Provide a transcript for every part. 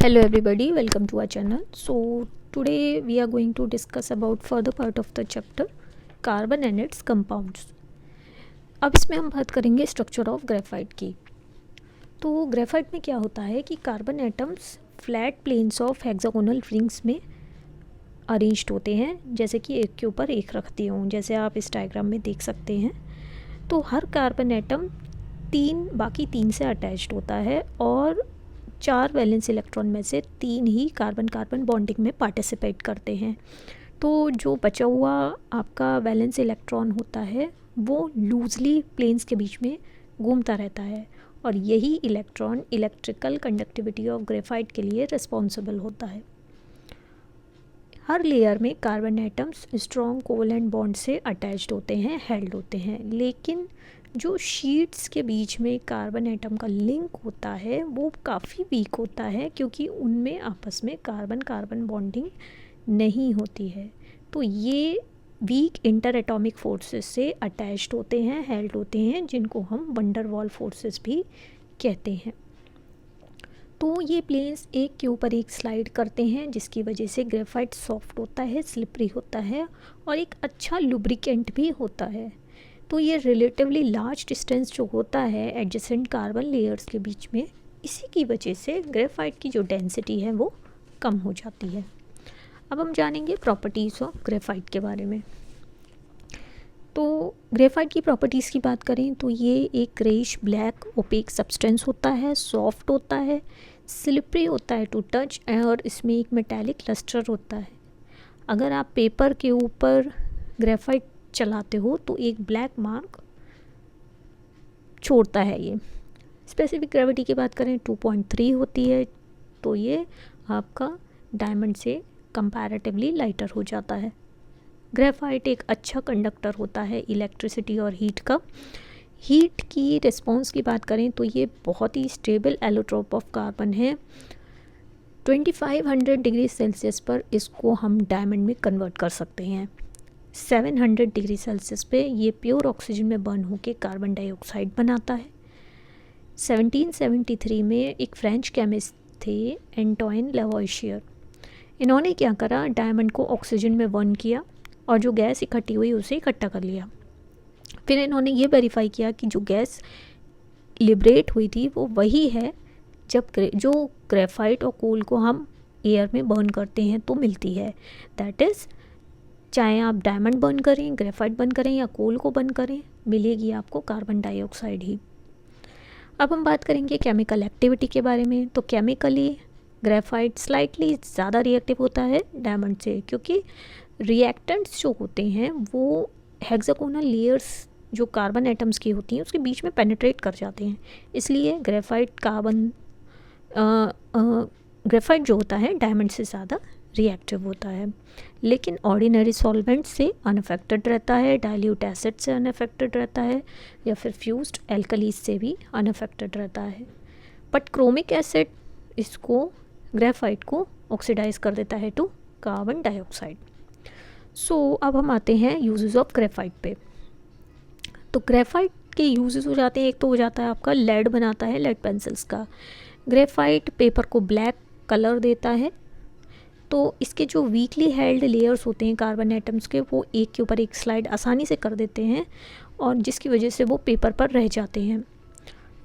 Hello everybody, welcome to our channel. So today we are going to discuss about further part of the chapter carbon and its compounds. अब इसमें हम बात करेंगे structure of graphite की. तो graphite में क्या होता है कि carbon atoms flat planes of hexagonal rings में अरेंज्ड होते हैं, जैसे कि एक के ऊपर एक रखती हूँ, जैसे आप इस डायग्राम में देख सकते हैं. तो हर कार्बन एटम बाकी तीन से अटैच्ड होता है और 4 वैलेंस इलेक्ट्रॉन में से 3 ही कार्बन कार्बन बॉन्डिंग में पार्टिसिपेट करते हैं. तो जो बचा हुआ आपका वैलेंस इलेक्ट्रॉन होता है वो लूजली प्लेन्स के बीच में घूमता रहता है और यही electron electrical conductivity of graphite के लिए रिस्पॉन्सिबल होता है. हर लेयर में carbon atoms strong covalent bond से अटैच्ड होते हैं, हेल्ड होते हैं, लेकिन जो शीट्स के बीच में कार्बन एटम का लिंक होता है वो काफ़ी वीक होता है, क्योंकि उनमें आपस में कार्बन कार्बन बॉन्डिंग नहीं होती है. तो ये वीक इंटर एटॉमिक फोर्सेस से अटैच्ड होते हैं, हेल्ड होते हैं, जिनको हम वंडर वॉल फोर्सेस भी कहते हैं. तो ये प्लेन्स एक के ऊपर एक स्लाइड करते हैं, जिसकी वजह से ग्रेफाइट सॉफ्ट होता है, स्लिपरी होता है और एक अच्छा लुब्रिकेंट भी होता है. तो ये रिलेटिवली लार्ज डिस्टेंस जो होता है एडजेसेंट कार्बन लेयर्स के बीच में, इसी की वजह से ग्रेफाइट की जो डेंसिटी है वो कम हो जाती है. अब हम जानेंगे प्रॉपर्टीज़ ऑफ ग्रेफाइट के बारे में. तो ग्रेफाइट की प्रॉपर्टीज़ की बात करें तो ये एक ग्रेइश ब्लैक ओपेक सब्सटेंस होता है, सॉफ्ट होता है, स्लिपरी होता है टू टच और इसमें एक मेटालिक लस्टर होता है. अगर आप पेपर के ऊपर ग्रेफाइट चलाते हो तो एक ब्लैक मार्क छोड़ता है. ये स्पेसिफिक ग्रेविटी की बात करें 2.3 होती है, तो ये आपका डायमंड से कंपैरेटिवली लाइटर हो जाता है. ग्रेफाइट एक अच्छा कंडक्टर होता है इलेक्ट्रिसिटी और हीट का. हीट की रिस्पॉन्स की बात करें तो ये बहुत ही स्टेबल एलोट्रोप ऑफ कार्बन है. 2500 डिग्री सेल्सियस पर इसको हम डायमंड में कन्वर्ट कर सकते हैं. 700 डिग्री सेल्सियस पे ये प्योर ऑक्सीजन में बर्न होकर कार्बन डाइऑक्साइड बनाता है. 1773 में एक फ्रेंच केमिस्ट थे एंटोइन लेवोइशियर. इन्होंने क्या करा, डायमंड को ऑक्सीजन में बर्न किया और जो गैस इकट्ठी हुई उसे इकट्ठा कर लिया. फिर इन्होंने ये वेरीफाई किया कि जो गैस लिबरेट हुई थी वो वही है जो ग्रेफाइट और कोल को हम एयर में बर्न करते हैं तो मिलती है. दैट इज़ चाहे आप डायमंड बर्न करें, ग्रेफाइट बर्न करें या कोल को बर्न करें, मिलेगी आपको कार्बन डाइऑक्साइड ही. अब हम बात करेंगे केमिकल एक्टिविटी के बारे में. तो केमिकली ग्रेफाइट स्लाइटली ज़्यादा रिएक्टिव होता है डायमंड से, क्योंकि रिएक्टेंट्स जो होते हैं वो हेक्सागोनल लेयर्स जो कार्बन एटम्स की होती हैं उसके बीच में पेनिट्रेट कर जाते हैं. इसलिए ग्रेफाइट जो होता है डायमंड से ज़्यादा रिएक्टिव होता है. लेकिन ऑर्डिनरी सॉल्वेंट से अनअफेक्टेड रहता है, डाइल्यूट एसिड से अनअफेक्टेड रहता है या फिर फ्यूज्ड एल्कलीज से भी अनअफेक्टेड रहता है. बट क्रोमिक एसिड इसको ग्रेफाइट को ऑक्सीडाइज कर देता है टू कार्बन डाइऑक्साइड. सो अब हम आते हैं यूजेस ऑफ ग्रेफाइट पे. तो ग्रेफाइट के यूजेस हो जाते हैं, एक तो हो जाता है आपका लेड बनाता है, लेड पेंसिल्स का. ग्रेफाइट पेपर को ब्लैक कलर देता है. तो इसके जो वीकली हेल्ड लेयर्स होते हैं कार्बन एटम्स के, वो एक के ऊपर एक स्लाइड आसानी से कर देते हैं और जिसकी वजह से वो पेपर पर रह जाते हैं.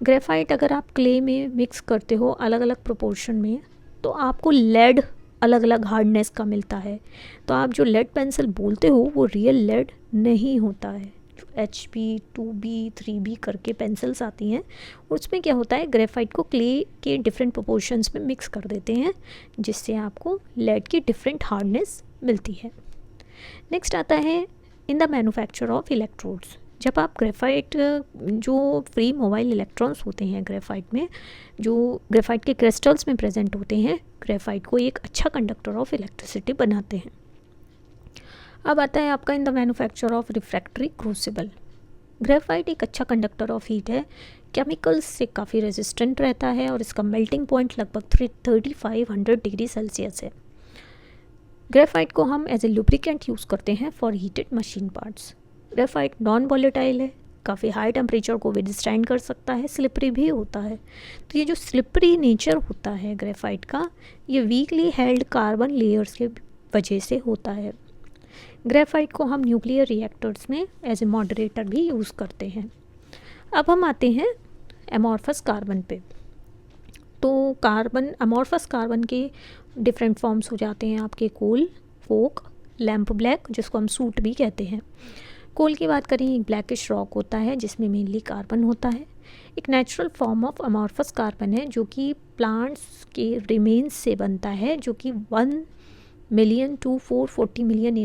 ग्रेफाइट अगर आप क्ले में मिक्स करते हो अलग अलग प्रोपोर्शन में तो आपको लेड अलग अलग हार्डनेस का मिलता है. तो आप जो लेड पेंसिल बोलते हो वो रियल लेड नहीं होता है. जो HB 2B 3B करके पेंसिल्स आती हैं उसमें क्या होता है, ग्रेफाइट को क्ले के डिफरेंट प्रोपोर्शंस में मिक्स कर देते हैं, जिससे आपको लेड की डिफरेंट हार्डनेस मिलती है. नेक्स्ट आता है इन द मैन्युफैक्चर ऑफ इलेक्ट्रोड्स. जब आप ग्रेफाइट जो फ्री मोबाइल इलेक्ट्रॉन्स होते हैं ग्रेफाइट में, जो ग्रेफाइट के क्रिस्टल्स में प्रेजेंट होते हैं, ग्रेफाइट को एक अच्छा कंडक्टर ऑफ इलेक्ट्रिसिटी बनाते हैं. अब आता है आपका इन the manufacture of refractory crucible. Graphite एक अच्छा कंडक्टर ऑफ हीट है, केमिकल्स से काफ़ी रेजिस्टेंट रहता है और इसका मेल्टिंग पॉइंट लगभग 3500 डिग्री सेल्सियस है. ग्रेफाइट को हम एज ए लुब्रिकेंट यूज़ करते हैं for heated machine parts. Graphite non volatile है, काफ़ी हाई टेम्परेचर को विदस्टैंड कर सकता है, स्लिपरी भी होता है। तो ये जो स्लिपरी नेचर होता है ग्रेफाइट का, ये वीकली हेल्ड कार्बन लेयर्स के वजह से होता है। ग्रेफाइट को हम न्यूक्लियर रिएक्टर्स में एज ए मॉडरेटर भी यूज़ करते हैं। अब हम आते हैं अमॉर्फस कार्बन पे। तो कार्बन, अमॉर्फस कार्बन के डिफरेंट फॉर्म्स हो जाते हैं आपके कोल, कोक, लैम्प ब्लैक, जिसको हम सूट भी कहते हैं। कोल की बात करें, एक ब्लैकिश रॉक होता है जिसमें मेनली कार्बन होता है। एक natural form of amorphous carbon है जो कि प्लांट्स के रिमेन्स से बनता है, जो कि 1 million to 440 million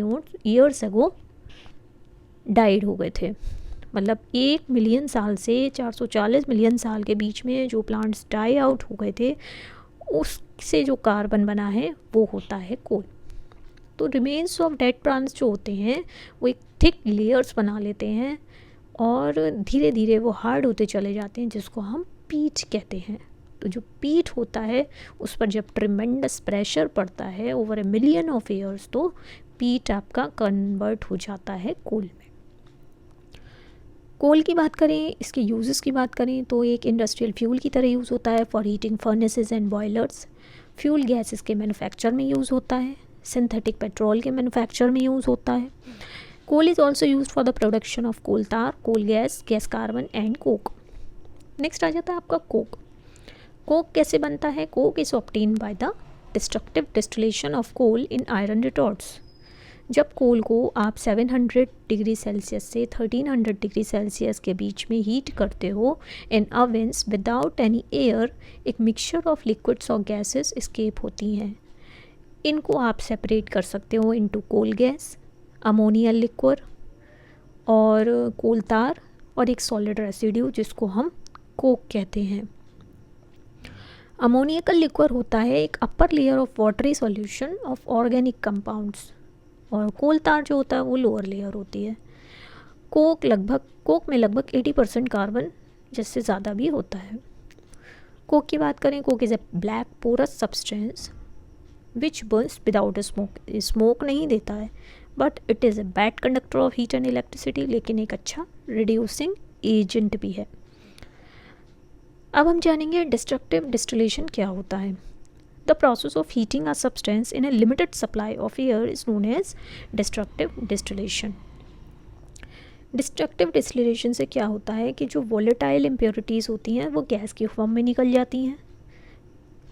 years ago died हो गए थे। मतलब 1 मिलियन साल से 440 मिलियन साल के बीच में जो प्लांट्स डाई आउट हो गए थे, उससे जो कार्बन बना है वो होता है कोल। तो रिमेन्स ऑफ डेड प्लांट्स जो होते हैं वो एक थिक लेयर्स बना लेते हैं और धीरे धीरे वो हार्ड होते चले जाते हैं, जिसको हम पीट कहते हैं। तो जो पीट होता है उस पर जब ट्रिमेंडस प्रेशर पड़ता है over a million of years, तो पीट आपका कन्वर्ट हो जाता है कोल में। कोल की बात करें, इसके यूजेस की बात करें तो एक इंडस्ट्रियल फ्यूल की तरह यूज़ होता है for heating furnaces and boilers. Fuel gas इसके मैन्युफैक्चर में यूज़ होता है। सिंथेटिक पेट्रोल के मैन्युफैक्चर में यूज़ होता है। Coal is also use for the production of coal tar, coal gas, gas carbon and coke. Next आ जाता है आपका कोक। कोक कैसे बनता है? Coke is obtained by the destructive distillation of coal in iron retorts. जब coal को आप 700 डिग्री सेल्सियस से 1300 डिग्री सेल्सियस के बीच में हीट करते हो इन ओवेंस विदाउट एनी एयर, एक मिक्सचर ऑफ लिक्विड्स और गैसेस एस्केप होती हैं। इनको आप सेपरेट कर सकते हो इनटू कोल गैस, अमोनियल लिक्विड और कोल तार और एक सॉलिड रेसिड्यू जिसको हम कोक कहते हैं। अमोनियकल लिक्विड होता है एक upper layer of watery solution of organic compounds और कोल तार जो होता है वो लोअर लेयर होती है। कोक में लगभग 80% कार्बन जिससे ज़्यादा भी होता है। कोक की बात करें, coke is a black porous substance which burns without smoke. Smoke नहीं देता है but it is a bad conductor of heat and electricity, लेकिन एक अच्छा रिड्यूसिंग एजेंट भी है। अब हम जानेंगे डिस्ट्रक्टिव डिस्टिलेशन क्या होता है। The process of heating a substance in a limited supply of air is known as destructive distillation. Destructive distillation से क्या होता है कि जो volatile impurities होती हैं वो गैस की फॉर्म में निकल जाती हैं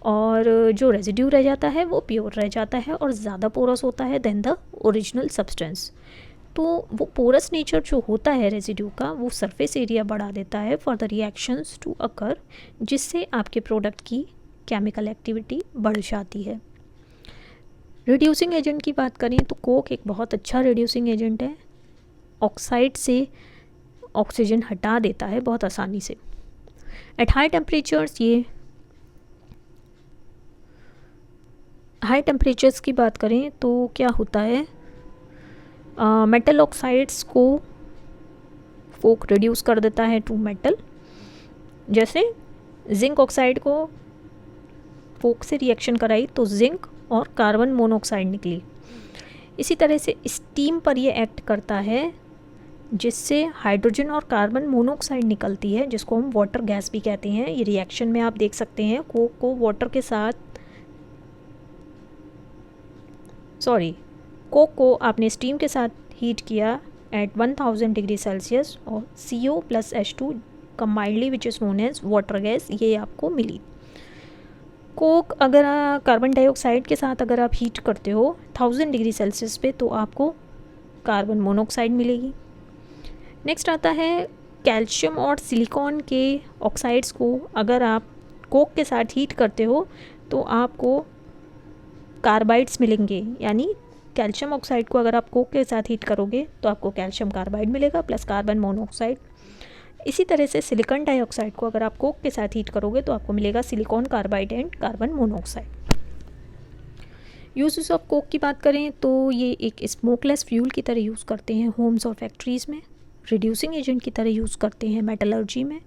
और जो रेजिड्यू रह जाता है वो प्योर रह जाता है और ज़्यादा पोरस होता है देन द ओरिजिनल सब्सटेंस। तो वो पोरस नेचर जो होता है रेजिड्यू का, वो सरफेस एरिया बढ़ा देता है for the reactions to occur, जिससे आपके प्रोडक्ट की केमिकल एक्टिविटी बढ़ जाती है। रिड्यूसिंग एजेंट की बात करें तो कोक एक बहुत अच्छा रिड्यूसिंग एजेंट है। ऑक्साइड से ऑक्सीजन हटा देता है बहुत आसानी से। एट हाई टेम्परेचर्स की बात करें तो क्या होता है, मेटल ऑक्साइड्स को कोक रिड्यूस कर देता है टू मेटल। जैसे जिंक ऑक्साइड को कोक से रिएक्शन कराई तो जिंक और कार्बन मोनोऑक्साइड निकली। इसी तरह से स्टीम पर ये एक्ट करता है जिससे हाइड्रोजन और कार्बन मोनोऑक्साइड निकलती है, जिसको हम वाटर गैस भी कहते हैं। ये रिएक्शन में आप देख सकते हैं कोक को वाटर के साथ, कोक को आपने स्टीम के साथ हीट किया एट 1000 डिग्री सेल्सियस और CO plus H2 combinedly which is known as water gas, ये आपको मिली। कोक अगर कार्बन डाइऑक्साइड के साथ अगर आप हीट करते हो 1000 डिग्री सेल्सियस पे तो आपको कार्बन मोनोऑक्साइड मिलेगी। नेक्स्ट आता है कैल्शियम और सिलिकॉन के ऑक्साइड्स को अगर आप कोक के साथ हीट करते हो तो आपको कार्बाइड्स मिलेंगे, यानी कैल्शियम ऑक्साइड को अगर आप कोक के साथ हीट करोगे तो आपको कैल्शियम कार्बाइड मिलेगा प्लस कार्बन मोनोऑक्साइड। इसी तरह से सिलिकॉन डाइऑक्साइड को अगर आप कोक के साथ हीट करोगे तो आपको मिलेगा silicon carbide and carbon monoxide. Uses of Coke की बात करें तो ये एक स्मोकलेस फ्यूल की तरह यूज़ करते हैं होम्स और फैक्ट्रीज़ में, रिड्यूसिंग एजेंट की तरह यूज़ करते हैं मेटलर्जी में,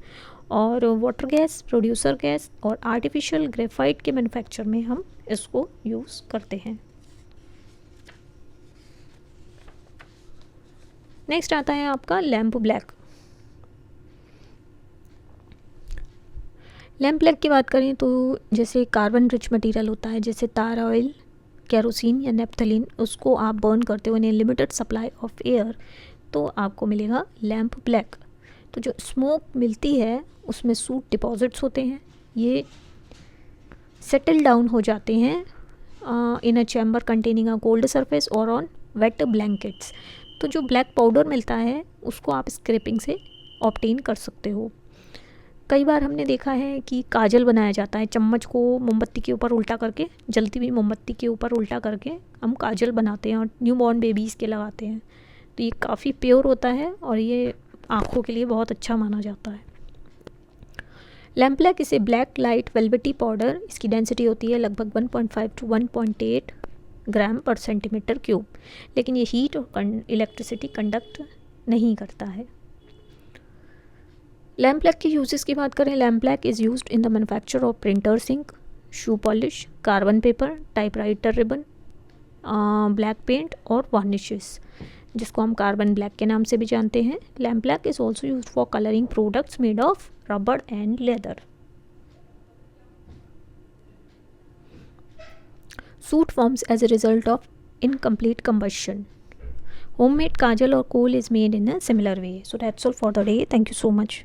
और वाटर गैस, प्रोड्यूसर गैस और आर्टिफिशियल ग्रेफाइट के मैन्युफैक्चर में हम इसको यूज़ करते हैं। नेक्स्ट आता है आपका लैम्प ब्लैक। लैम्प ब्लैक की बात करें तो जैसे कार्बन रिच मटेरियल होता है जैसे तार ऑयल, केरोसिन या नेप्थलीन, उसको आप बर्न करते हो in limited supply of air तो आपको मिलेगा लैम्प ब्लैक। तो जो स्मोक मिलती है उसमें सूट डिपॉजिट्स होते हैं, ये सेटल डाउन हो जाते हैं in a chamber containing a cold surface और ऑन वेट ब्लैंकेट्स। तो जो ब्लैक पाउडर मिलता है उसको आप स्क्रैपिंग से ऑब्टेन कर सकते हो। कई बार हमने देखा है कि काजल बनाया जाता है, चम्मच को मोमबत्ती के ऊपर उल्टा करके, जलती हुई मोमबत्ती के ऊपर उल्टा करके हम काजल बनाते हैं और न्यू बॉर्न बेबीज़ के लगाते हैं। तो ये काफ़ी प्योर होता है और ये आँखों के लिए बहुत अच्छा माना जाता है। लैम्प ब्लैक इसे ब्लैक लाइट वेलवेटी पाउडर, इसकी डेंसिटी होती है लगभग 1.5 to 1.8 ग्राम पर सेंटीमीटर क्यूब, लेकिन ये हीट और इलेक्ट्रिसिटी कंडक्ट नहीं करता है। लैम्प ब्लैक के यूजेस की बात करें, lamp black is used in the manufacture of printers ink, shoe polish, carbon paper, typewriter ribbon, black paint और वार्निशेस, जिसको हम कार्बन ब्लैक के नाम से भी जानते हैं। Lamp black is also use for colouring products made of rubber and leather. Soot forms as a result of incomplete combustion. Homemade kajal or kohl is made in a similar way. So that's all for the day. Thank you so much.